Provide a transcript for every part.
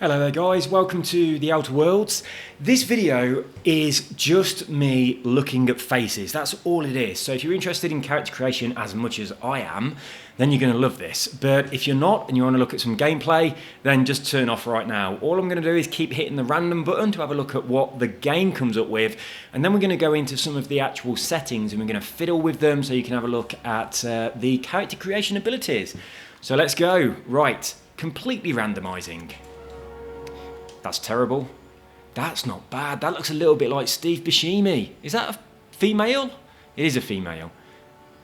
Hello there guys, welcome to The Outer Worlds. This video is just me looking at faces, that's all it is. So if you're interested in character creation as much as I am, then you're going to love this. But if you're not and you want to look at some gameplay, then just turn off right now. All I'm going to do is keep hitting the random button to have a look at what the game comes up with, and then we're going to go into some of the actual settings and we're going to fiddle with them so you can have a look at the character creation abilities. So let's go. Right, completely randomizing. That's terrible. That's not bad. That looks a little bit like Steve Buscemi. Is that a female? It is a female.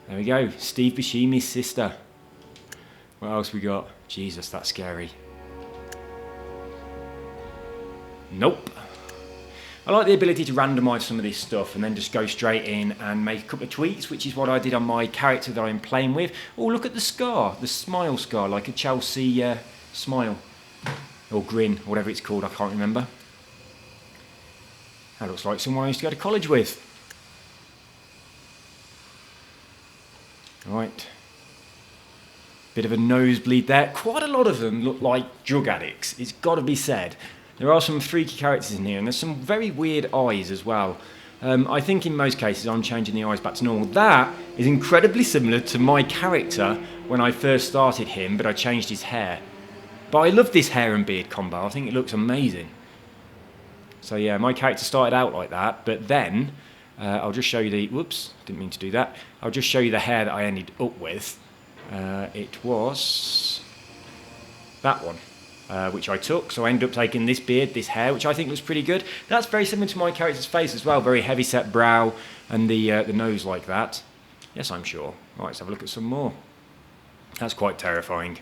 There we go. Steve Buscemi's sister. What else we got? Jesus, that's scary. Nope. I like the ability to randomise some of this stuff and then just go straight in and make a couple of tweaks, which is what I did on my character that I'm playing with. Oh, look at the scar. The smile scar, like a Chelsea smile. Or grin, whatever it's called, I can't remember. That looks like someone I used to go to college with. Right. Bit of a nosebleed there. Quite a lot of them look like drug addicts, it's got to be said. There are some freaky characters in here, and there's some very weird eyes as well. I think in most cases I'm changing the eyes back to normal. That is incredibly similar to my character when I first started him, but I changed his hair. But I love this hair and beard combo. I think it looks amazing. So yeah, my character started out like that, but then I'll just show you the, whoops, didn't mean to do that. I'll just show you the hair that I ended up with. It was that one, which I took. So I ended up taking this beard, this hair, which I think looks pretty good. That's very similar to my character's face as well. Very heavy set brow and the nose like that. Yes, I'm sure. Right, let's have a look at some more. That's quite terrifying.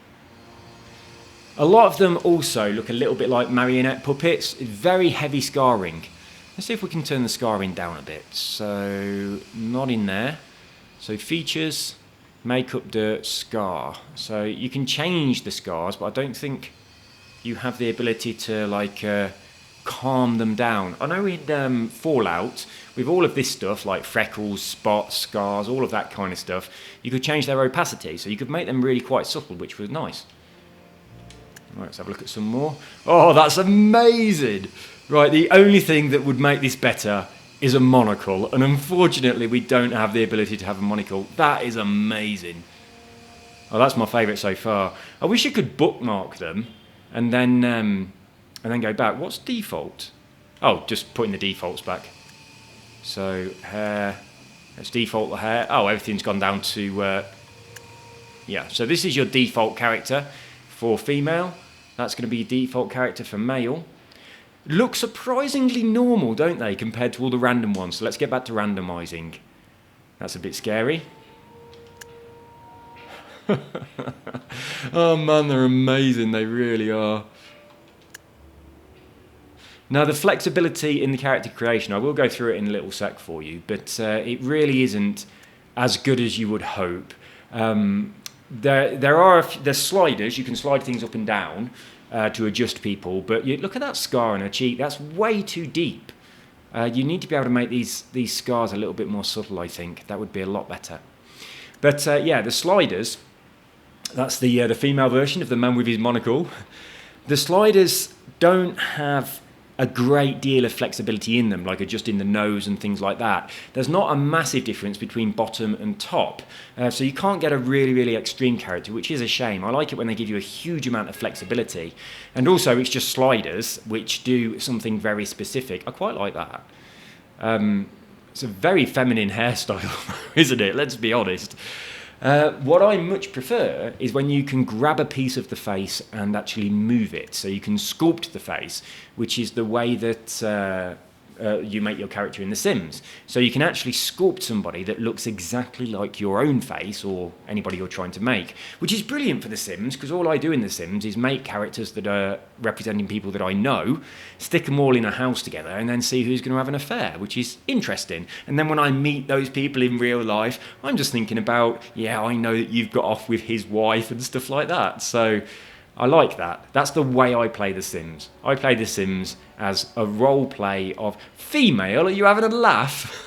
A lot of them also look a little bit like marionette puppets. Very heavy scarring. Let's see if we can turn the scarring down a bit. So, not in there. So features, makeup, dirt, scar. So you can change the scars, but I don't think you have the ability to like calm them down. I know in Fallout, with all of this stuff like freckles, spots, scars, all of that kind of stuff, you could change their opacity. So you could make them really quite subtle, which was nice. Right, let's have a look at some more. Oh, that's amazing! Right, the only thing that would make this better is a monocle, and unfortunately we don't have the ability to have a monocle. That is amazing. Oh, that's my favourite so far. I wish you could bookmark them and then go back. What's default? Oh, just putting the defaults back. So hair. Let's default the hair. Oh, everything's gone down to yeah. So this is your default character. For female, that's going to be your default character for male. Look surprisingly normal, don't they, compared to all the random ones. So let's get back to randomizing. That's a bit scary. Oh man, they're amazing, they really are. Now the flexibility in the character creation, I will go through it in a little sec for you, but it really isn't as good as you would hope. There's sliders, you can slide things up and down to adjust people, but look at that scar on her cheek, that's way too deep. You need to be able to make these scars a little bit more subtle, I think. That would be a lot better. But yeah, the sliders, that's the female version of the man with his monocle. The sliders don't have a great deal of flexibility in them, like adjusting the nose and things like that. There's not a massive difference between bottom and top, so you can't get a really, really extreme character, which is a shame. I like it when they give you a huge amount of flexibility, and also it's just sliders, which do something very specific. I quite like that. It's a very feminine hairstyle, isn't it? Let's be honest. What I much prefer is when you can grab a piece of the face and actually move it. So you can sculpt the face, which is the way that you make your character in The Sims. So you can actually sculpt somebody that looks exactly like your own face or anybody you're trying to make, which is brilliant for The Sims, because all I do in The Sims is make characters that are representing people that I know, stick them all in a house together, and then see who's going to have an affair, which is interesting. And then when I meet those people in real life, I'm just thinking about, yeah, I know that you've got off with his wife and stuff like that. So I like that. That's the way I play The Sims. I play The Sims as a role play of female. Are you having a laugh?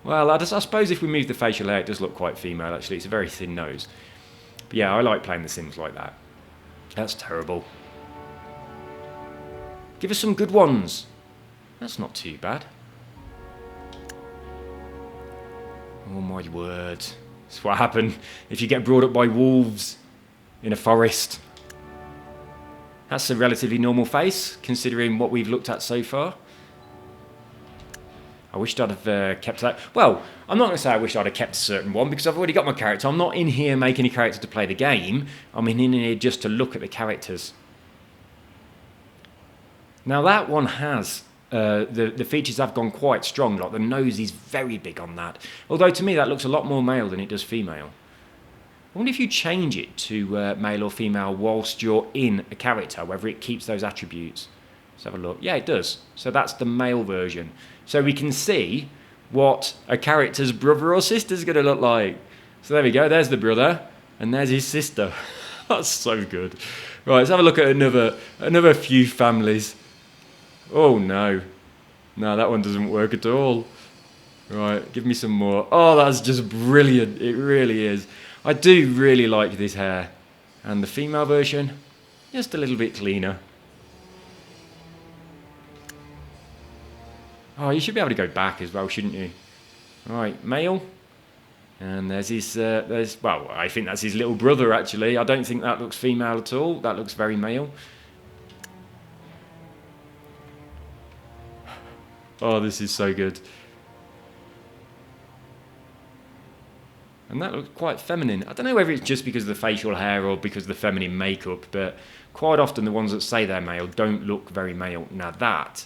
Well, I suppose if we move the facial hair, it does look quite female, actually. It's a very thin nose. But yeah, I like playing The Sims like that. That's terrible. Give us some good ones. That's not too bad. Oh my word. That's what happened if you get brought up by wolves in a forest. That's a relatively normal face, considering what we've looked at so far. I wished I'd have kept that. Well, I'm not going to say I wish I'd have kept a certain one, because I've already got my character. I'm not in here making a character to play the game. I'm in here just to look at the characters. Now that one has, the features have gone quite strong. Like the nose is very big on that. Although to me that looks a lot more male than it does female. I wonder if you change it to male or female whilst you're in a character, whether it keeps those attributes. Let's have a look. Yeah, it does. So that's the male version. So we can see what a character's brother or sister is going to look like. So there we go. There's the brother, and there's his sister. That's so good. Right, let's have a look at another few families. Oh no, no, that one doesn't work at all. Right, give me some more. Oh, that's just brilliant. It really is. I do really like this hair, and the female version, just a little bit cleaner. Oh, you should be able to go back as well, shouldn't you? Right, male. And there's his, well, I think that's his little brother, actually. I don't think that looks female at all. That looks very male. Oh, this is so good. And that looks quite feminine. I don't know whether it's just because of the facial hair or because of the feminine makeup, but quite often the ones that say they're male don't look very male. Now that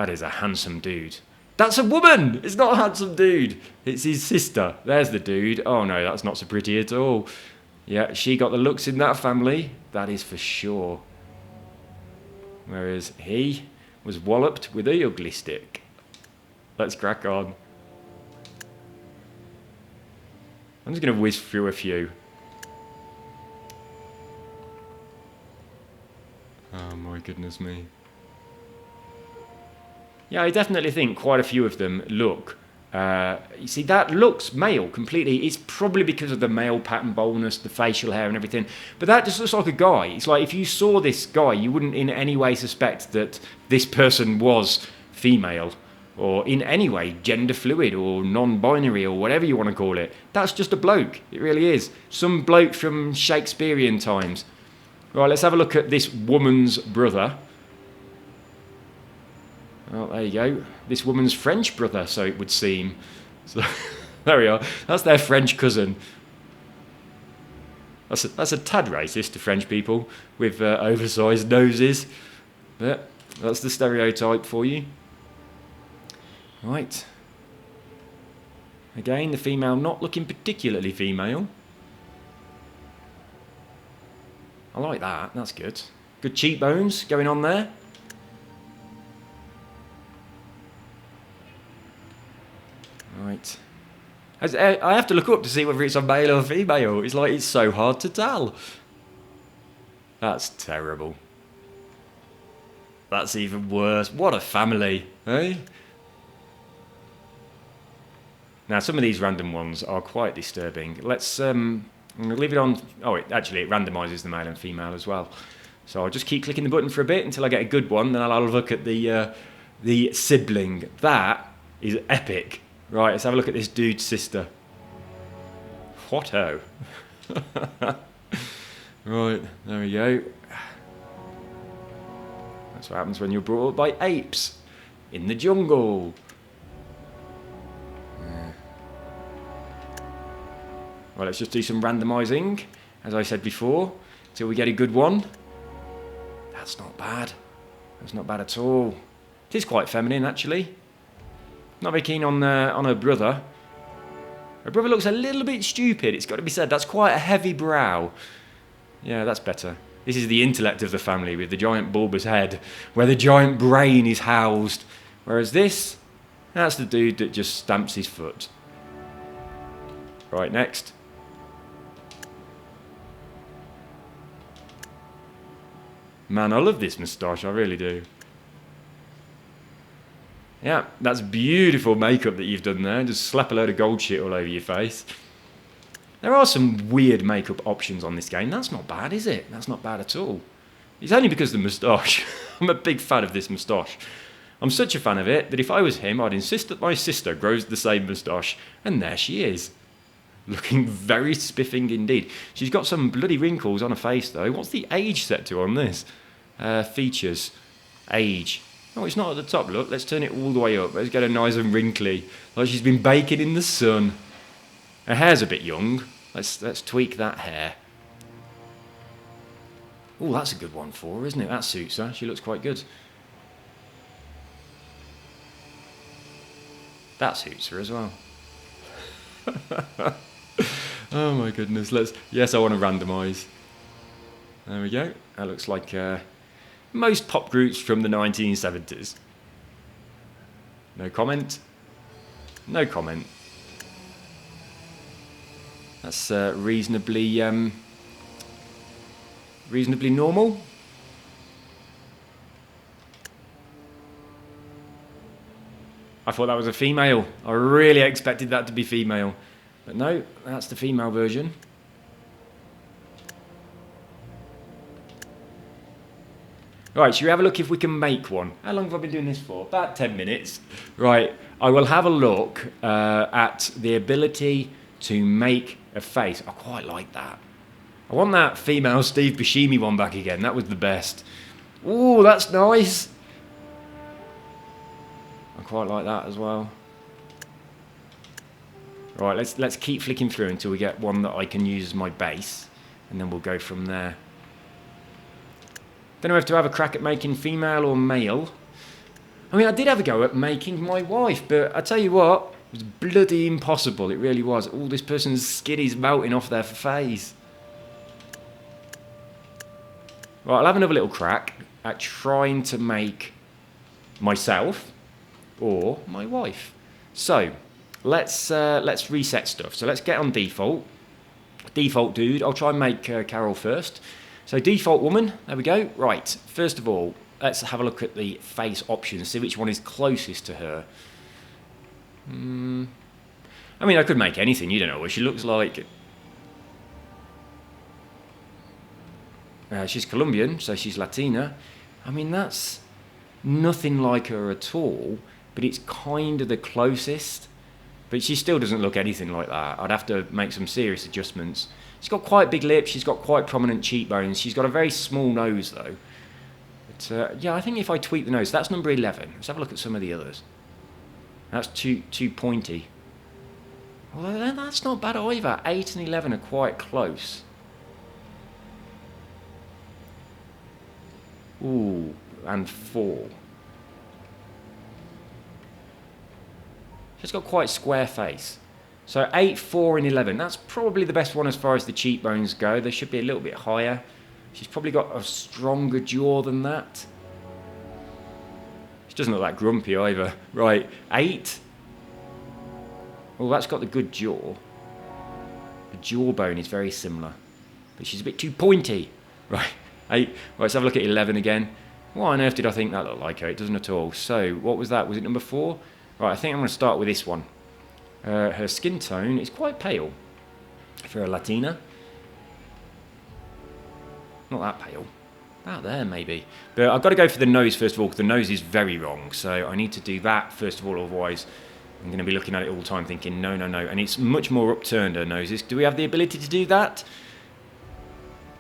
is a handsome dude. That's a woman! It's not a handsome dude. It's his sister. There's the dude. Oh no, that's not so pretty at all. Yeah, she got the looks in that family. That is for sure. Whereas he was walloped with a ugly stick. Let's crack on. I'm just going to whiz through a few. Oh my goodness me. Yeah, I definitely think quite a few of them look... you see, that looks male completely. It's probably because of the male pattern baldness, the facial hair and everything. But that just looks like a guy. It's like if you saw this guy, you wouldn't in any way suspect that this person was female or in any way gender fluid or non-binary or whatever you want to call it. That's just a bloke. It really is. Some bloke from Shakespearean times. Right, let's have a look at this woman's brother. Oh, there you go. This woman's French brother, so it would seem. So there we are. That's their French cousin. That's a tad racist to French people with oversized noses. But that's the stereotype for you. Right. Again, the female not looking particularly female. I like that. That's good. Good cheekbones going on there. Right. I have to look up to see whether it's a male or female. It's like it's so hard to tell. That's terrible. That's even worse. What a family, eh? Now, some of these random ones are quite disturbing. Let's I'm going to leave it on. Oh, it randomises the male and female as well. So I'll just keep clicking the button for a bit until I get a good one. Then I'll look at the sibling. That is epic. Right, let's have a look at this dude's sister. What-o. Right, there we go. That's what happens when you're brought up by apes in the jungle. Well, let's just do some randomising, as I said before, till we get a good one. That's not bad. That's not bad at all. It is quite feminine, actually. Not very keen on her brother. Her brother looks a little bit stupid, it's got to be said. That's quite a heavy brow. Yeah, that's better. This is the intellect of the family with the giant bulbous head, where the giant brain is housed. Whereas this, that's the dude that just stamps his foot. Right, next. Man, I love this moustache, I really do. Yeah, that's beautiful makeup that you've done there. Just slap a load of gold shit all over your face. There are some weird makeup options on this game. That's not bad, is it? That's not bad at all. It's only because of the moustache. I'm a big fan of this moustache. I'm such a fan of it that if I was him, I'd insist that my sister grows the same moustache. And there she is. Looking very spiffing indeed. She's got some bloody wrinkles on her face though. What's the age set to on this? Features. Age. Oh, it's not at the top, look. Let's turn it all the way up. Let's get her nice and wrinkly. Like she's been baking in the sun. Her hair's a bit young. Let's tweak that hair. Oh, that's a good one for her, isn't it? That suits her. She looks quite good. That suits her as well. Oh my goodness. Yes, I want to randomise. There we go. That looks like most pop groups from the 1970s. No comment. No comment. That's reasonably normal. I thought that was a female. I really expected that to be female. But no, that's the female version. Right, shall we have a look if we can make one? How long have I been doing this for? About 10 minutes. Right, I will have a look at the ability to make a face. I quite like that. I want that female Steve Buscemi one back again. That was the best. Ooh, that's nice. I quite like that as well. Right, let's keep flicking through until we get one that I can use as my base, and then we'll go from there. Don't know if to have a crack at making female or male. I mean, I did have a go at making my wife, but I tell you what, it was bloody impossible. It really was. All this person's skin is melting off their face. Right, I'll have another little crack at trying to make myself or my wife. So let's reset stuff. So let's get on default. Default dude. I'll try and make Carol first. So default woman. There we go. Right. First of all, let's have a look at the face options. See which one is closest to her. I mean, I could make anything. You don't know what she looks like. She's Colombian, so she's Latina. I mean, that's nothing like her at all, but it's kind of the closest. But she still doesn't look anything like that. I'd have to make some serious adjustments. She's got quite big lips. She's got quite prominent cheekbones. She's got a very small nose, though. But yeah, I think if I tweak the nose, that's number 11. Let's have a look at some of the others. That's too pointy. Well, that's not bad either. 8 and 11 are quite close. Ooh, and 4. She's got quite square face. So 8, 4 and 11. That's probably the best one as far as the cheekbones go. They should be a little bit higher. She's probably got a stronger jaw than that. She doesn't look that grumpy either. Right, 8. Oh, that's got the good jaw. The jawbone is very similar. But she's a bit too pointy. Right, 8. Right, let's have a look at 11 again. Why on earth did I think that looked like her? It doesn't at all. So, what was that? Was it number 4? Right, I think I'm going to start with this one. Her skin tone is quite pale for a Latina. Not that pale. About there, maybe. But I've got to go for the nose first of all, because the nose is very wrong. So I need to do that first of all, otherwise I'm going to be looking at it all the time thinking, no, no, no. And it's much more upturned, her nose. Do we have the ability to do that?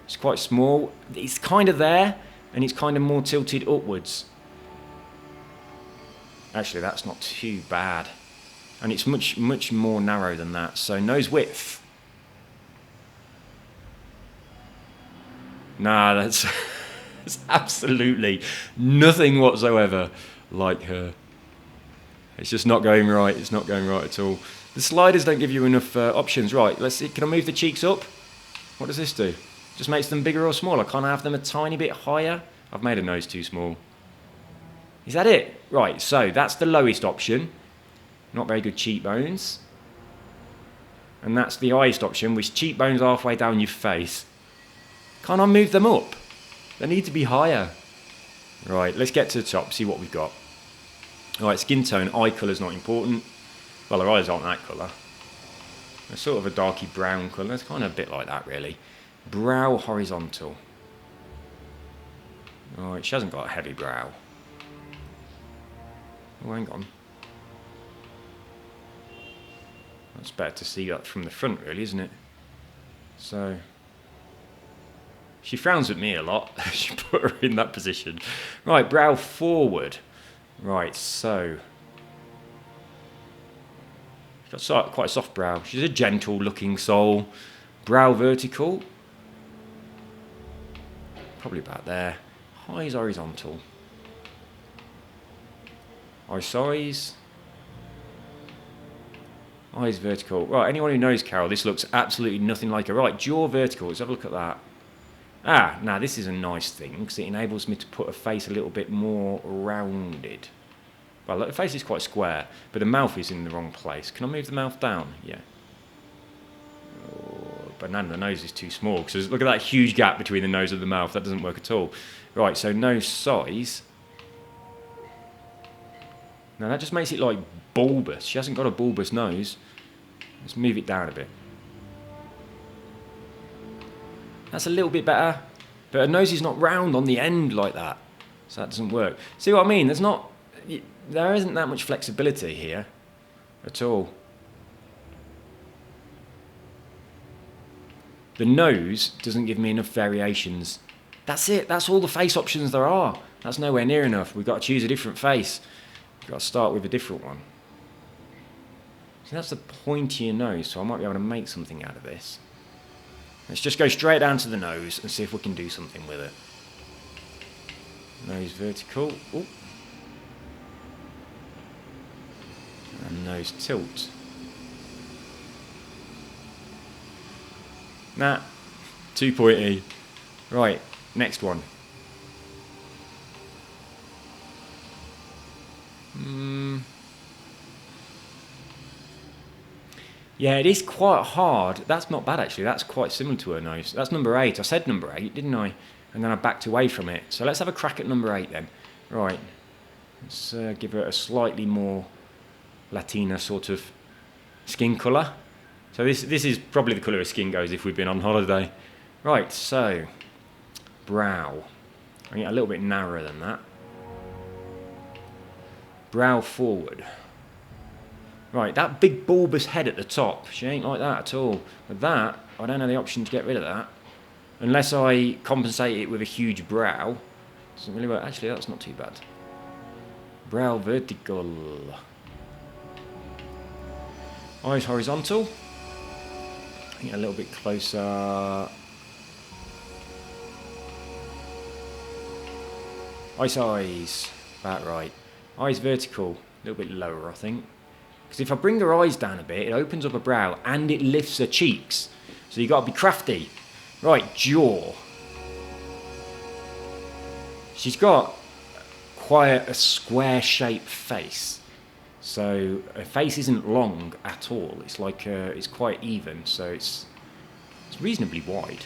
It's quite small. It's kind of there, and it's kind of more tilted upwards. Actually, that's not too bad. And it's much, much more narrow than that. So nose width. Nah, that's absolutely nothing whatsoever like her. It's just not going right. It's not going right at all. The sliders don't give you enough options. Right, let's see. Can I move the cheeks up? What does this do? Just makes them bigger or smaller. Can't I have them a tiny bit higher? I've made a nose too small. Is that it? Right, so that's the lowest option. Not very good cheekbones. And that's the highest option, which cheekbones halfway down your face. Can't I move them up? They need to be higher. Right, let's get to the top, see what we've got. Right, skin tone, eye colour's not important. Well, her eyes aren't that colour. They're sort of a darky brown colour. It's kind of a bit like that, really. Brow horizontal. Right, she hasn't got a heavy brow. Oh, hang on. That's better to see that from the front, really, isn't it? So, she frowns at me a lot. She put her in that position. Right, brow forward. Right, so she's got quite a soft brow. She's a gentle-looking soul. Brow vertical. Probably about there. Eyes horizontal. Eye size. Eyes vertical. Right, anyone who knows Carol, this looks absolutely nothing like her. Right, jaw vertical. Let's have a look at that. Ah, now this is a nice thing because it enables me to put a face a little bit more rounded. Well, the face is quite square, but the mouth is in the wrong place. Can I move the mouth down? Yeah. Oh, but the nose is too small because look at that huge gap between the nose and the mouth. That doesn't work at all. Right, so nose size. Now that just makes it like bulbous. She hasn't got a bulbous nose. Let's move it down a bit. That's a little bit better, but her nose is not round on the end like that, so that doesn't work. See what I mean? There isn't that much flexibility here at all. The nose doesn't give me enough variations. That's it. That's all the face options there are. That's nowhere near enough. We've got to choose a different face. We've got to start with a different one. So that's the pointier nose, so I might be able to make something out of this. Let's just go straight down to the nose and see if we can do something with it. Nose vertical. Ooh. And nose tilt. Nah, too pointy. Right, next one. Yeah, it is quite hard. That's not bad, actually. That's quite similar to her nose. That's number 8. I said number 8, didn't I? And then I backed away from it. So let's have a crack at number 8 then. Right. Let's give her a slightly more Latina sort of skin colour. So this is probably the colour her skin goes if we've been on holiday. Right, so brow. I get a little bit narrower than that. Brow forward. Right, that big bulbous head at the top, she ain't like that at all. But that, I don't know the option to get rid of that. Unless I compensate it with a huge brow. Doesn't really work. Actually, that's not too bad. Brow vertical. Eyes horizontal. Get a little bit closer. Eye size. About right. Eyes vertical. A little bit lower, I think. Because if I bring her eyes down a bit, it opens up her brow and it lifts her cheeks. So you've got to be crafty. Right, jaw. She's got quite a square-shaped face. So her face isn't long at all. It's like it's quite even, so it's reasonably wide.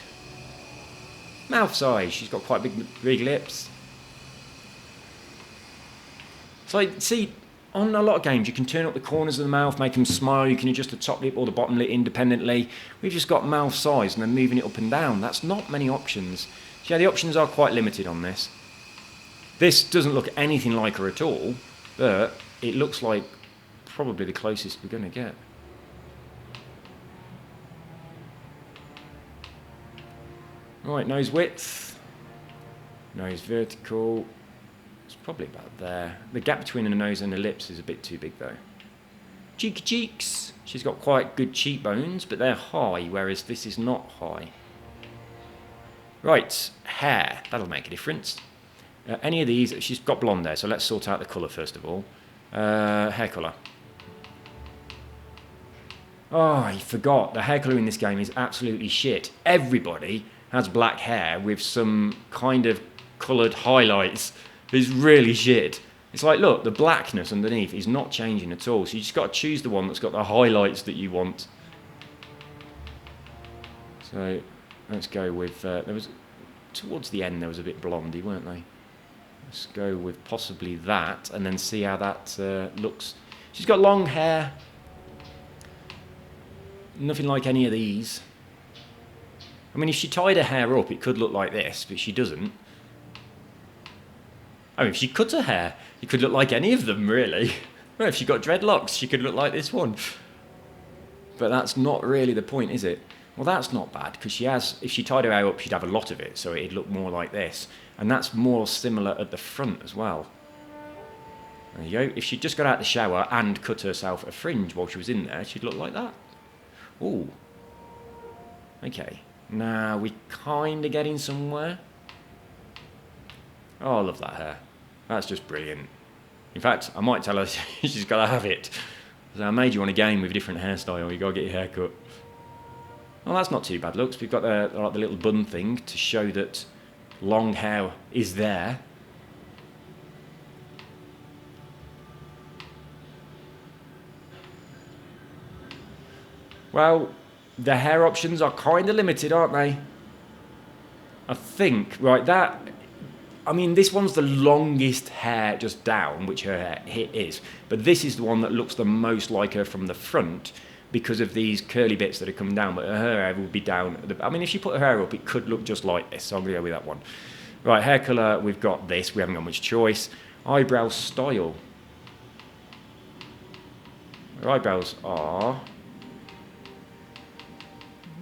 Mouth size. She's got quite big lips. So see, on a lot of games, you can turn up the corners of the mouth, make them smile. You can adjust the top lip or the bottom lip independently. We've just got mouth size and then moving it up and down. That's not many options. So yeah, the options are quite limited on this. This doesn't look anything like her at all, but it looks like probably the closest we're going to get. Right, nose width. Nose vertical. It's probably about there. The gap between the nose and the lips is a bit too big though. Cheeky cheeks. She's got quite good cheekbones, but they're high, whereas this is not high. Right, hair. That'll make a difference. Any of these, she's got blonde hair, so let's sort out the colour first of all. Hair colour. Oh, I forgot. The hair colour in this game is absolutely shit. Everybody has black hair with some kind of coloured highlights. It's really shit. It's like, look, the blackness underneath is not changing at all. So you just got to choose the one that's got the highlights that you want. So let's go with, there was, towards the end there was a bit blondie, weren't they? Let's go with possibly that and then see how that looks. She's got long hair. Nothing like any of these. I mean, if she tied her hair up, it could look like this, but she doesn't. I mean, if she cut her hair, you could look like any of them, really. Well, if she got dreadlocks, she could look like this one. But that's not really the point, is it? Well, that's not bad, because she has, if she tied her hair up, she'd have a lot of it, so it'd look more like this. And that's more similar at the front as well. There you go. If she'd just got out of the shower and cut herself a fringe while she was in there, she'd look like that. Ooh. Okay. Now we're kind of getting somewhere. Oh, I love that hair. That's just brilliant. In fact, I might tell her she's got to have it. So I made you on a game with a different hairstyle. You got to get your hair cut. Well, that's not too bad looks. We've got the little bun thing to show that long hair is there. Well, the hair options are kind of limited, aren't they? I think, right, that... I mean, this one's the longest hair just down, which her hair is. But this is the one that looks the most like her from the front because of these curly bits that are coming down. But her hair will be down. I mean, if she put her hair up, it could look just like this. So I'm going to go with that one. Right, hair colour, we've got this. We haven't got much choice. Eyebrow style. Her eyebrows are...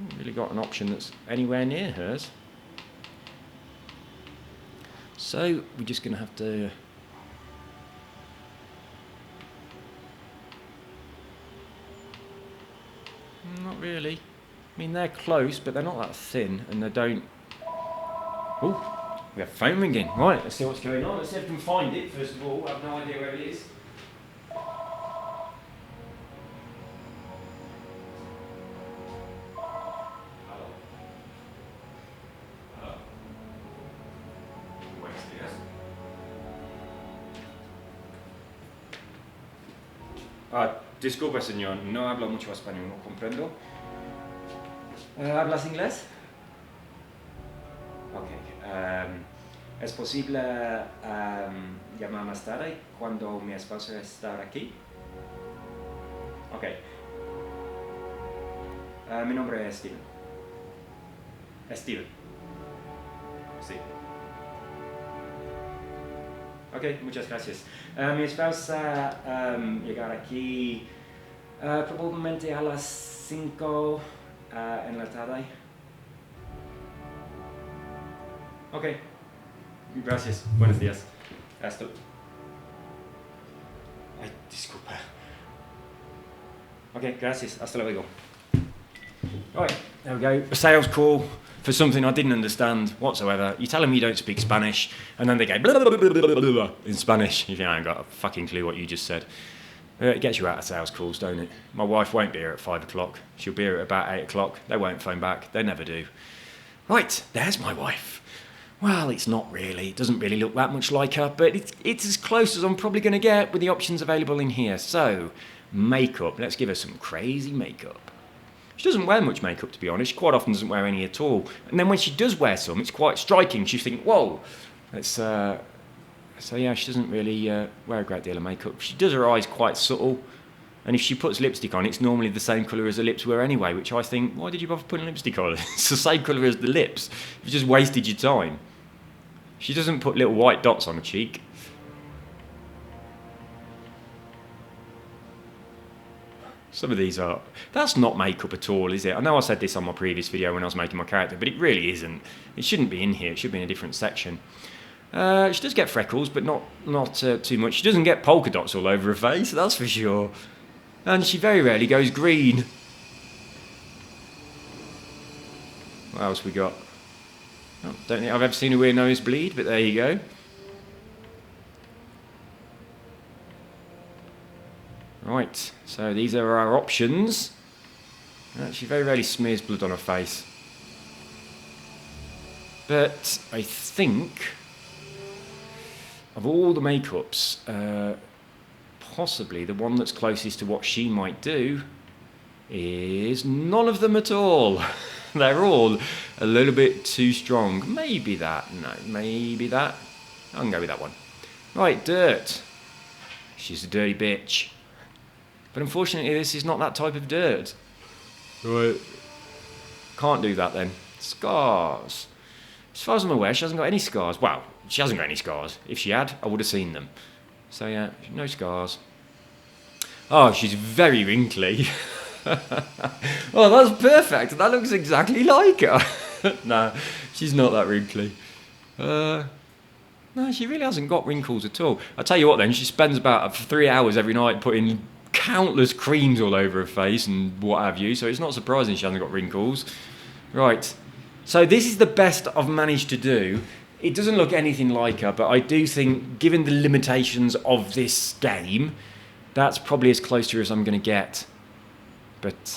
haven't really got an option that's anywhere near hers. So we're just going to have to... Not really. I mean, they're close, but they're not that thin, and they don't... Oh, we have phone ringing. Right, let's see what's going on. Let's see if we can find it, first of all. I have no idea where it is. Disculpe, señor, no hablo mucho español, no comprendo. ¿Hablas inglés? Ok. ¿Es posible llamar más tarde cuando mi esposa está aquí? Ok. Mi nombre es Steven. Steven. Sí. Ok, muchas gracias. Mi esposa llegará aquí probablemente a las 5 en la tarde. Ok, gracias. Buenos días. Hasta. Ay, disculpa. Ok, gracias. Hasta luego. Right, there we go. A sales call for something I didn't understand whatsoever. You tell them you don't speak Spanish, and then they go blah, blah, blah, blah, blah, blah, in Spanish. If you haven't got a fucking clue what you just said. It gets you out of sales calls, don't it? My wife won't be here at 5 o'clock. She'll be here at about 8 o'clock. They won't phone back. They never do. Right, there's my wife. Well, it's not really. It doesn't really look that much like her, but it's as close as I'm probably going to get with the options available in here. So, makeup. Let's give her some crazy makeup. She doesn't wear much makeup, to be honest. She quite often doesn't wear any at all. And then when she does wear some, it's quite striking. You think, whoa. So yeah, she doesn't really wear a great deal of makeup. She does her eyes quite subtle. And if she puts lipstick on, it's normally the same colour as the lips were anyway, which I think, why did you bother putting lipstick on? It's the same colour as the lips. You've just wasted your time. She doesn't put little white dots on her cheek. Some of these are... That's not makeup at all, is it? I know I said this on my previous video when I was making my character, but it really isn't. It shouldn't be in here. It should be in a different section. She does get freckles, but not too much. She doesn't get polka dots all over her face, that's for sure. And she very rarely goes green. What else we got? Oh, don't think I've ever seen a weird nose bleed, but there you go. Right, so these are our options. She very rarely smears blood on her face. But I think, of all the makeups, possibly the one that's closest to what she might do is none of them at all. They're all a little bit too strong. Maybe that. No, maybe that. I can go with that one. Right, dirt. She's a dirty bitch. But unfortunately, this is not that type of dirt. Right. Can't do that then. Scars. As far as I'm aware, she hasn't got any scars. Well, she hasn't got any scars. If she had, I would have seen them. So yeah, no scars. Oh, she's very wrinkly. Oh, that's perfect. That looks exactly like her. No, she's not that wrinkly. No, she really hasn't got wrinkles at all. I'll tell you what then, she spends about 3 hours every night putting countless creams all over her face and what have you, so it's not surprising she hasn't got wrinkles. Right, so this is the best I've managed to do. It doesn't look anything like her, but I do think, given the limitations of this game, that's probably as close to her as I'm going to get. But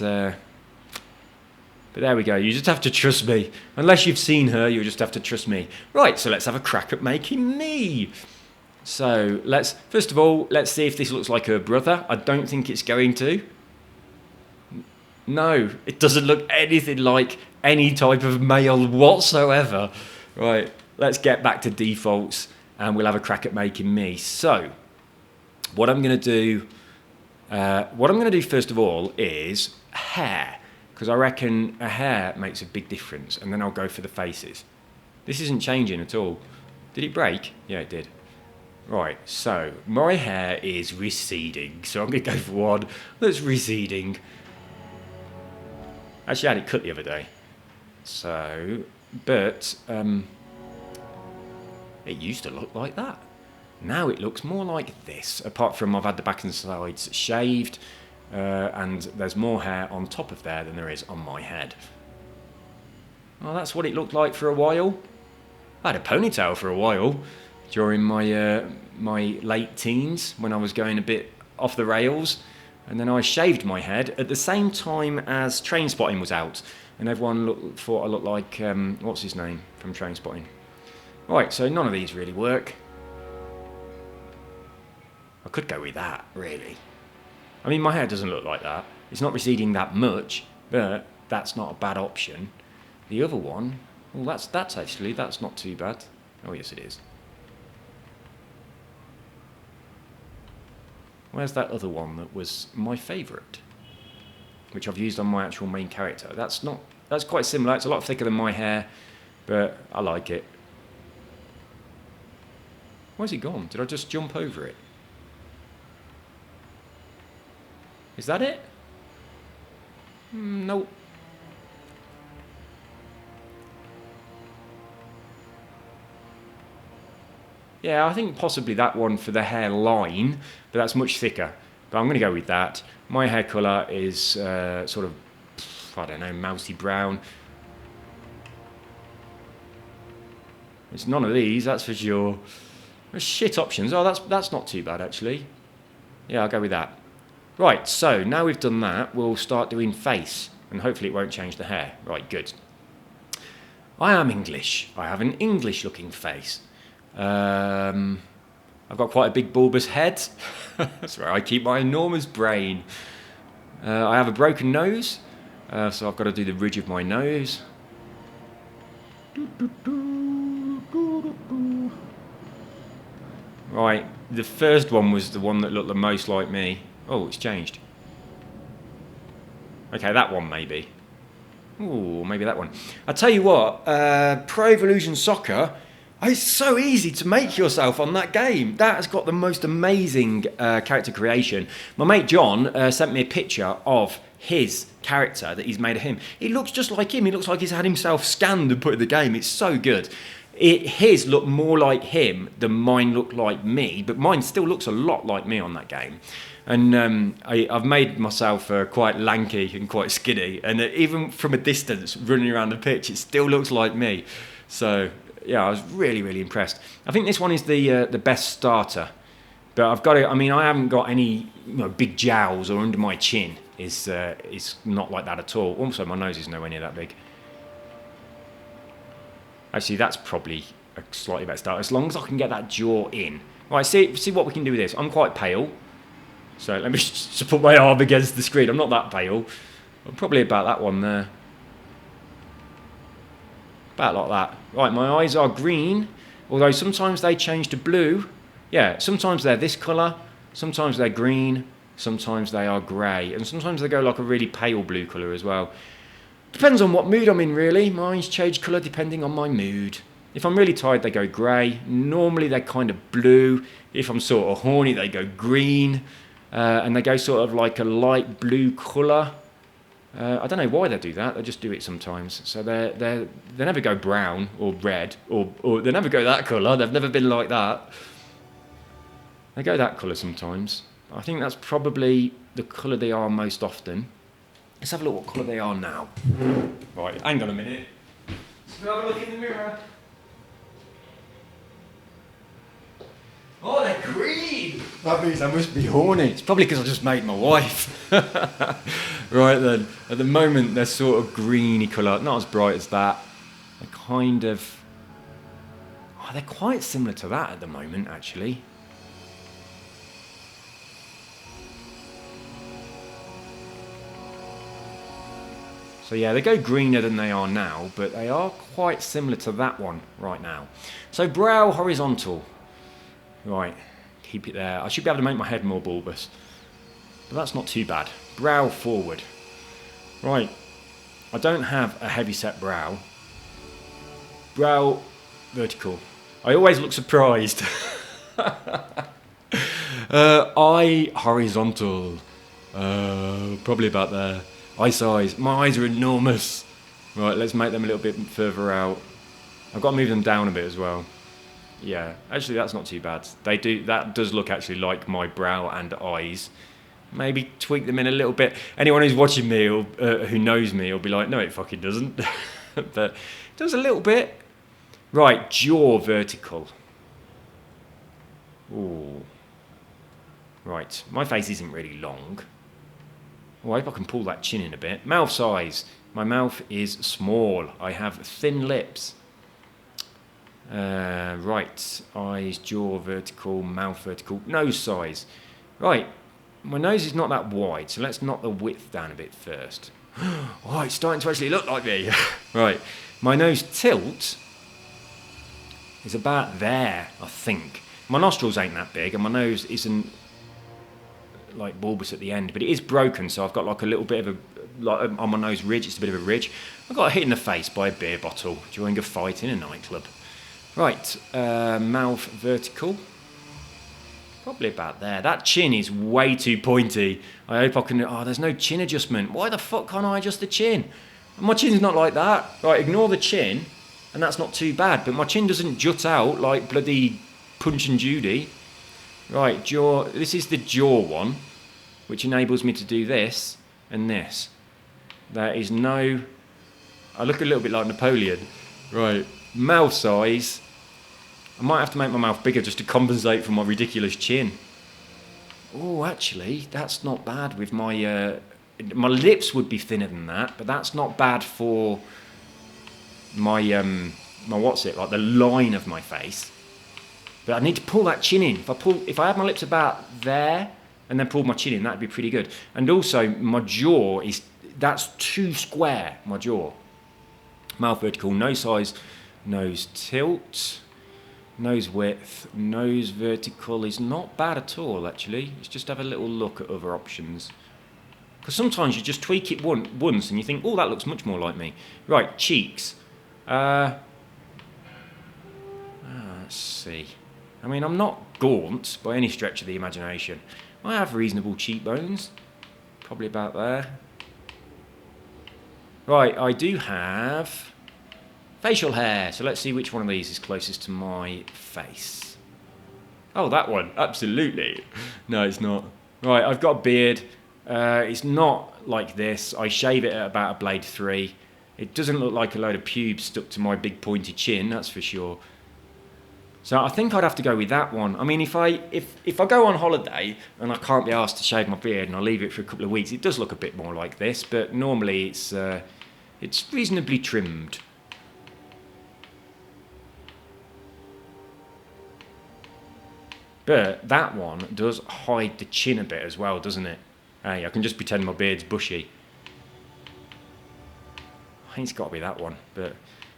there we go. You just have to trust me. Unless you've seen her, you'll just have to trust me. Right, so let's have a crack at making me. So first of all, let's see if this looks like her brother. I don't think it's going to. No, it doesn't look anything like any type of male whatsoever. Right, let's get back to defaults and we'll have a crack at making me. So, what I'm going to do first of all is hair, because I reckon a hair makes a big difference, and then I'll go for the faces. This isn't changing at all. Did it break? Yeah, it did. Right, so my hair is receding, so I'm going to go for one that's receding. Actually, I had it cut the other day. So, but it used to look like that. Now it looks more like this, apart from I've had the back and sides shaved, and there's more hair on top of there than there is on my head. Well, that's what it looked like for a while. I had a ponytail for a while during my my late teens when I was going a bit off the rails, and then I shaved my head at the same time as Trainspotting was out, and everyone thought I looked like what's his name from Trainspotting. Right, so none of these really work. I could go with that, really. I mean, my hair doesn't look like that. It's not receding that much, but that's not a bad option. The other one, well, that's not too bad. Oh, yes, it is. Where's that other one that was my favourite, which I've used on my actual main character? That's quite similar. It's a lot thicker than my hair, but I like it. Where's it gone? Did I just jump over it? Is that it? Nope. Yeah, I think possibly that one for the hairline, but that's much thicker. But I'm going to go with that. My hair colour is sort of, I don't know, mousy brown. It's none of these, that's for sure. There's shit options. Oh, that's not too bad, actually. Yeah, I'll go with that. Right, so now we've done that, we'll start doing face, and hopefully it won't change the hair. Right, good. I am English. I have an English-looking face. I've got quite a big bulbous head. That's where I keep my enormous brain. I have a broken nose, so I've got to do the ridge of my nose. Right, the first one was the one that looked the most like me. Oh, it's changed. Okay, that one maybe. Ooh, maybe that one. I'll tell you what, Pro Evolution Soccer, it's so easy to make yourself on that game. That has got the most amazing character creation. My mate John sent me a picture of his character that he's made of him. It looks just like him. He looks like he's had himself scanned and put in the game. It's so good. His look more like him than mine looked like me, but mine still looks a lot like me on that game. And I've made myself quite lanky and quite skinny, and even from a distance, running around the pitch, it still looks like me. So yeah, I was really, really impressed. I think this one is the best starter, but I've got to. I mean, I haven't got any big jowls or under my chin. Is not like that at all. Also, my nose is nowhere near that big. Actually, that's probably a slightly better start, as long as I can get that jaw in. Right, see what we can do with this. I'm quite pale, so let me just put my arm against the screen. I'm not that pale. I'm probably about that one there. About like that. Right, my eyes are green, although sometimes they change to blue. Yeah, sometimes they're this colour, sometimes they're green, sometimes they are grey, and sometimes they go like a really pale blue colour as well. Depends on what mood I'm in, really. My eyes change colour depending on my mood. If I'm really tired, they go grey. Normally, they're kind of blue. If I'm sort of horny, they go green. And they go sort of like a light blue colour. I don't know why they do that. They just do it sometimes. So they never go brown or red or they never go that colour. They've never been like that. They go that colour sometimes. I think that's probably the colour they are most often. Let's have a look what colour they are now. Right, hang on a minute. Let's have a look in the mirror. Oh, they're green! That means I must be horny. It's probably because I just made my wife. Right then, at the moment they're sort of greeny colour, not as bright as that. They're kind of... Oh, they're quite similar to that at the moment, actually. So yeah, they go greener than they are now, but they are quite similar to that one right now. So brow horizontal. Right, keep it there. I should be able to make my head more bulbous, but that's not too bad. Brow forward. Right, I don't have a heavy set brow. Brow vertical. I always look surprised. Eye horizontal. Probably about there. Eye size. My eyes are enormous. Right, let's make them a little bit further out. I've got to move them down a bit as well. Yeah, actually that's not too bad. That does look actually like my brow and eyes. Maybe tweak them in a little bit. Anyone who's watching me or who knows me will be like, no, it fucking doesn't. But it does a little bit. Right, jaw vertical. Ooh. Right, my face isn't really long. Oh, I hope I can pull that chin in a bit. Mouth size. My mouth is small. I have thin lips. Right, eyes, jaw vertical, mouth vertical, nose size. Right, my nose is not that wide, so let's knock the width down a bit first. Oh, it's starting to actually look like me. Right, my nose tilt is about there, I think. My nostrils ain't that big, and my nose isn't like bulbous at the end, but it is broken, so I've got like a little bit of a, like on my nose ridge, it's a bit of a ridge. I got hit in the face by a beer bottle during a fight in a nightclub. Right, mouth vertical. Probably about there. That chin is way too pointy. I hope I can... Oh, there's no chin adjustment. Why the fuck can't I adjust the chin? My chin's not like that. Right, ignore the chin, and that's not too bad. But my chin doesn't jut out like bloody Punch and Judy. Right, jaw. This is the jaw one, which enables me to do this and this. There is no... I look a little bit like Napoleon. Right, mouth size... I might have to make my mouth bigger just to compensate for my ridiculous chin. Oh, actually, that's not bad with my... my lips would be thinner than that, but that's not bad for my... my what's it, like the line of my face. But I need to pull that chin in. If I had my lips about there and then pulled my chin in, that'd be pretty good. And also, my jaw is... That's too square, my jaw. Mouth vertical, nose size, nose tilt... Nose width, nose vertical is not bad at all, actually. Let's just have a little look at other options. Because sometimes you just tweak it once and you think, oh, that looks much more like me. Right, cheeks. Let's see. I mean, I'm not gaunt by any stretch of the imagination. I have reasonable cheekbones. Probably about there. Right, I do have... facial hair, so let's see which one of these is closest to my face. Oh, that one, absolutely. No, it's not. Right, I've got a beard. It's not like this. I shave it at about a blade 3. It doesn't look like a load of pubes stuck to my big pointy chin, that's for sure. So I think I'd have to go with that one. I mean, if I go on holiday and I can't be asked to shave my beard and I leave it for a couple of weeks, it does look a bit more like this, but normally it's reasonably trimmed. But that one does hide the chin a bit as well, doesn't it? Hey, I can just pretend my beard's bushy. I think it's got to be that one.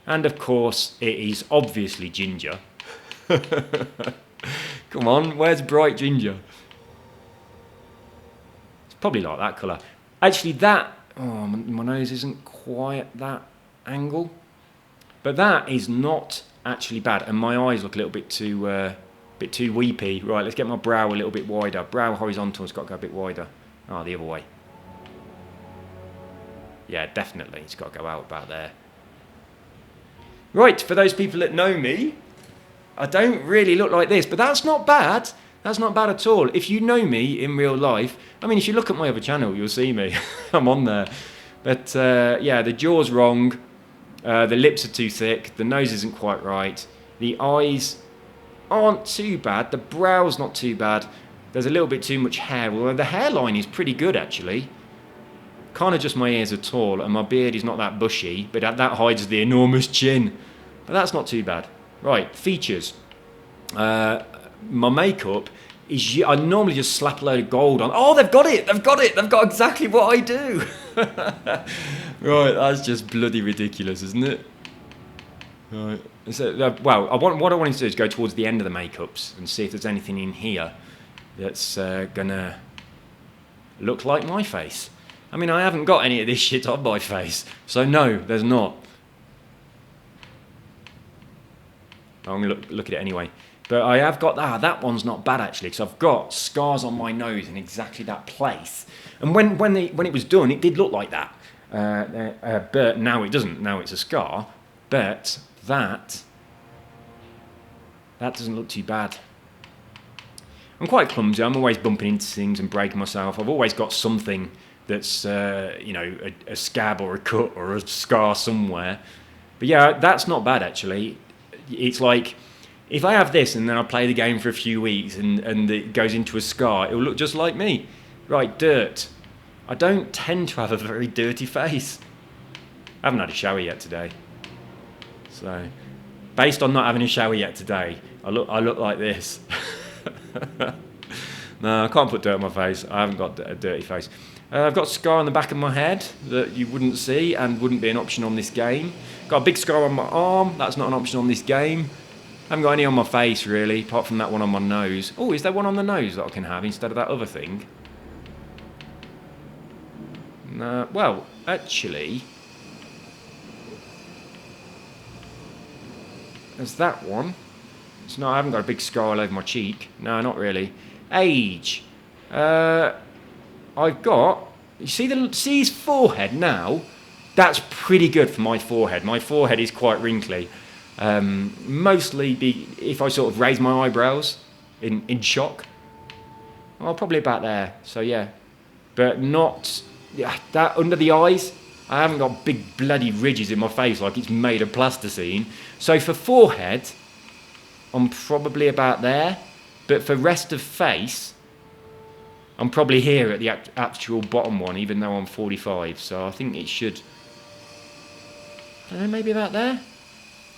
And of course, it is obviously ginger. Come on, where's bright ginger? It's probably like that colour. Actually, that... Oh, my nose isn't quite that angle. But that is not actually bad. And my eyes look a little bit too weepy. Right, let's get my brow a little bit wider. Brow horizontal has got to go a bit wider. Oh, the other way. Yeah, definitely. It's got to go out about there. Right, for those people that know me, I don't really look like this, but that's not bad. That's not bad at all. If you know me in real life, I mean, if you look at my other channel, you'll see me. I'm on there. But yeah, the jaw's wrong. The lips are too thick. The nose isn't quite right. The eyes aren't too bad. The brow's not too bad. There's a little bit too much hair. Well, the hairline is pretty good, actually. Kind of just my ears are tall and my beard is not that bushy, but that hides the enormous chin. But that's not too bad. Right, features. My makeup is... I normally just slap a load of gold on. Oh, they've got it! They've got it! They've got exactly what I do! Right, that's just bloody ridiculous, isn't it? Right. So, well, what I wanted to do is go towards the end of the makeups and see if there's anything in here that's gonna look like my face. I mean, I haven't got any of this shit on my face, so no, there's not. I'm going to look at it anyway. But I have got... that one's not bad, actually, because I've got scars on my nose in exactly that place. And when it was done, it did look like that. But now it doesn't. Now it's a scar. But that doesn't look too bad. I'm quite clumsy. I'm always bumping into things and breaking myself. I've always got something that's, you know, a scab or a cut or a scar somewhere. But yeah, that's not bad, actually. It's like, if I have this and then I play the game for a few weeks and it goes into a scar, it will look just like me. Right, dirt. I don't tend to have a very dirty face. I haven't had a shower yet today. So, based on not having a shower yet today, I look like this. No, I can't put dirt on my face. I haven't got a dirty face. I've got a scar on the back of my head that you wouldn't see and wouldn't be an option on this game. Got a big scar on my arm. That's not an option on this game. I haven't got any on my face, really, apart from that one on my nose. Oh, is there one on the nose that I can have instead of that other thing? No, well, actually... there's that one. It's not, I haven't got a big scar all over my cheek. No, not really. Age. I've got... You see his forehead now? That's pretty good for my forehead. My forehead is quite wrinkly. Mostly if I sort of raise my eyebrows in shock. Well, probably about there. So yeah. But not... yeah, that under the eyes, I haven't got big bloody ridges in my face like it's made of plasticine. So for forehead, I'm probably about there. But for rest of face... I'm probably here at the actual bottom one, even though I'm 45. So I think it should... I don't know, maybe about there?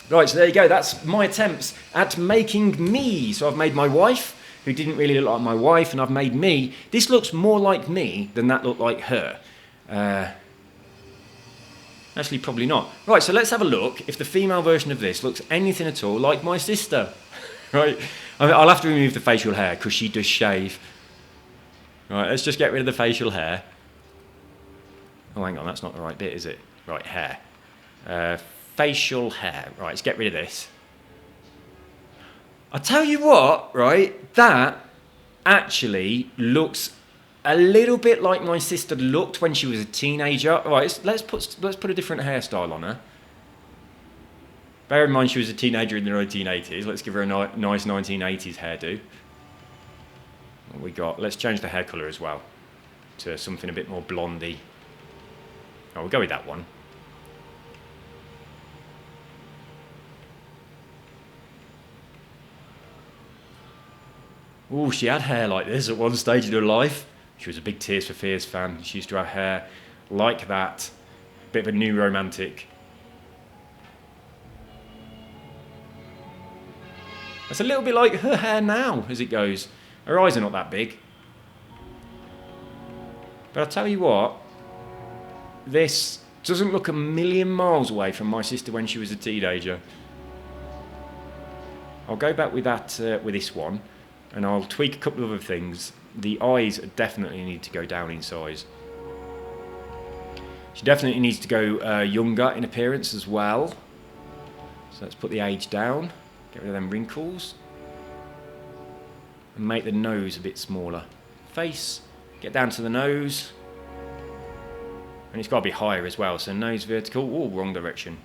Right, so there you go. That's my attempts at making me. So I've made my wife, who didn't really look like my wife, and I've made me. This looks more like me than that looked like her. Actually, probably not. Right, so let's have a look if the female version of this looks anything at all like my sister. Right, I'll have to remove the facial hair because she does shave. Right, let's just get rid of the facial hair. Oh, hang on, that's not the right bit, is it? Right, hair. Facial hair. Right, let's get rid of this. I'll tell you what, right, that actually looks a little bit like my sister looked when she was a teenager. Right, let's put a different hairstyle on her. Bear in mind she was a teenager in the 1980s. Let's give her a nice 1980s hairdo. What we got? Let's change the hair colour as well to something a bit more blondie. Oh, we'll go with that one. Oh, she had hair like this at one stage in her life. She was a big Tears for Fears fan. She used to have hair like that. Bit of a new romantic. That's a little bit like her hair now as it goes. Her eyes are not that big. But I'll tell you what, this doesn't look a million miles away from my sister when she was a teenager. I'll go back with that, with this one, and I'll tweak a couple of other things. The eyes definitely need to go down in size. She definitely needs to go younger in appearance as well. So let's put the age down. Get rid of them wrinkles. And make the nose a bit smaller. Face, get down to the nose. And it's got to be higher as well. So nose vertical, oh, wrong direction.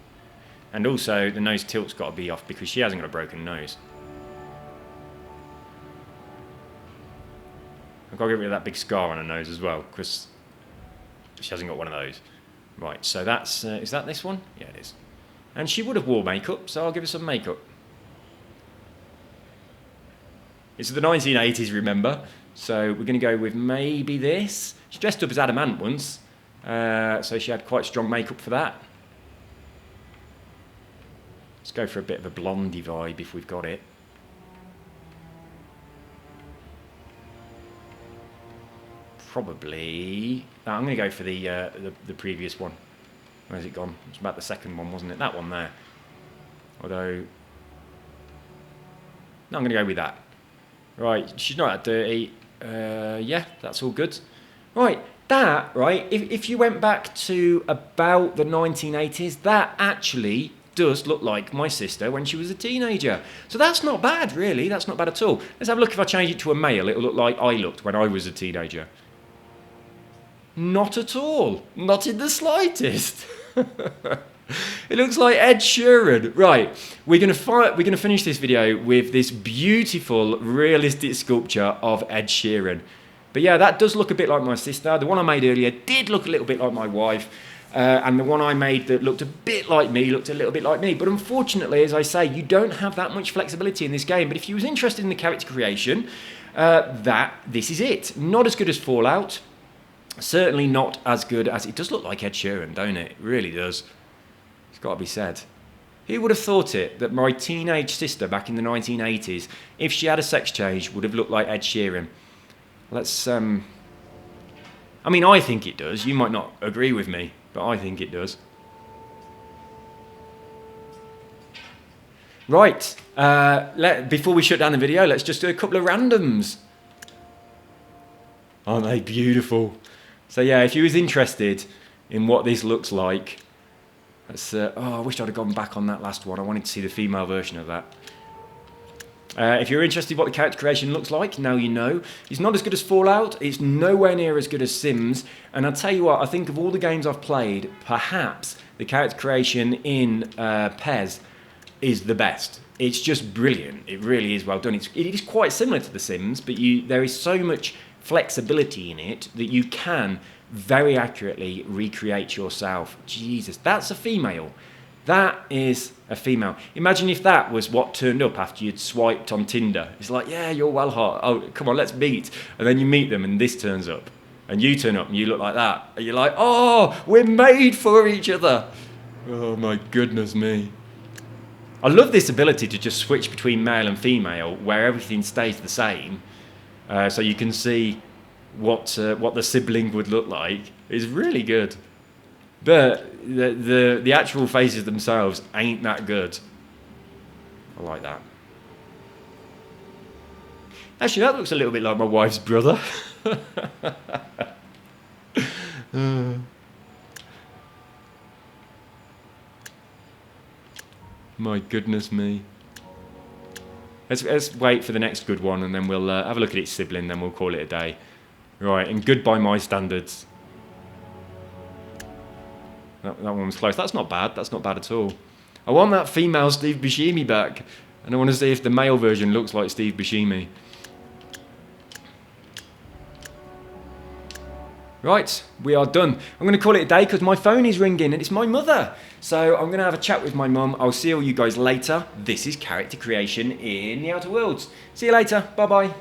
And also the nose tilt's got to be off because she hasn't got a broken nose. I've got to get rid of that big scar on her nose as well because she hasn't got one of those. Right, so that's, is that this one? Yeah, it is. And she would have wore makeup, so I'll give her some makeup. It's the 1980s, remember? So we're going to go with maybe this. She dressed up as Adamant once, so she had quite strong makeup for that. Let's go for a bit of a blondie vibe if we've got it. Probably... No, I'm going to go for the previous one. Where's it gone? It's about the second one, wasn't it? That one there. Although... No, I'm going to go with that. Right, she's not that dirty. Yeah, that's all good. Right, that, right, if you went back to about the 1980s, that actually does look like my sister when she was a teenager. So that's not bad, really. That's not bad at all. Let's have a look. If I change it to a male, it'll look like I looked when I was a teenager. Not at all. Not in the slightest. It looks like Ed Sheeran. Right, we're gonna finish this video with this beautiful, realistic sculpture of Ed Sheeran. But yeah, that does look a bit like my sister. The one I made earlier did look a little bit like my wife. And the one I made that looked a bit like me looked a little bit like me. But unfortunately, as I say, you don't have that much flexibility in this game. But if you was interested in the character creation, this is it. Not as good as Fallout. Certainly not as good as... It does look like Ed Sheeran, don't it? It really does. It's got to be said. Who would have thought it, that my teenage sister back in the 1980s, if she had a sex change, would have looked like Ed Sheeran? Let's... I mean, I think it does. You might not agree with me, but I think it does. Right. Before we shut down the video, let's just do a couple of randoms. Aren't they beautiful? So yeah, if you was interested in what this looks like, let's, oh, I wish I'd have gone back on that last one. I wanted to see the female version of that. If you're interested in what the character creation looks like, now you know. It's not as good as Fallout. It's nowhere near as good as Sims. And I'll tell you what, I think of all the games I've played, perhaps the character creation in PES is the best. It's just brilliant. It really is well done. It is quite similar to The Sims, but there is so much flexibility in it that you can very accurately recreate yourself. Jesus, that's a female. That is a female. Imagine if that was what turned up after you'd swiped on Tinder. It's like, yeah, you're well hot. Oh, come on, let's meet. And then you meet them and this turns up. And you turn up and you look like that. And you're like, oh, we're made for each other. Oh, my goodness me. I love this ability to just switch between male and female where everything stays the same. So you can see what the sibling would look like. It's really good. But the actual faces themselves ain't that good. I like that. Actually, that looks a little bit like my wife's brother. My goodness me. Let's wait for the next good one and then we'll have a look at its sibling, then we'll call it a day. Right, and good by my standards. That one was close. That's not bad. That's not bad at all. I want that female Steve Buscemi back. And I want to see if the male version looks like Steve Buscemi. Right, we are done. I'm going to call it a day because my phone is ringing and it's my mother. So I'm going to have a chat with my mum. I'll see all you guys later. This is character creation in the Outer Worlds. See you later. Bye-bye.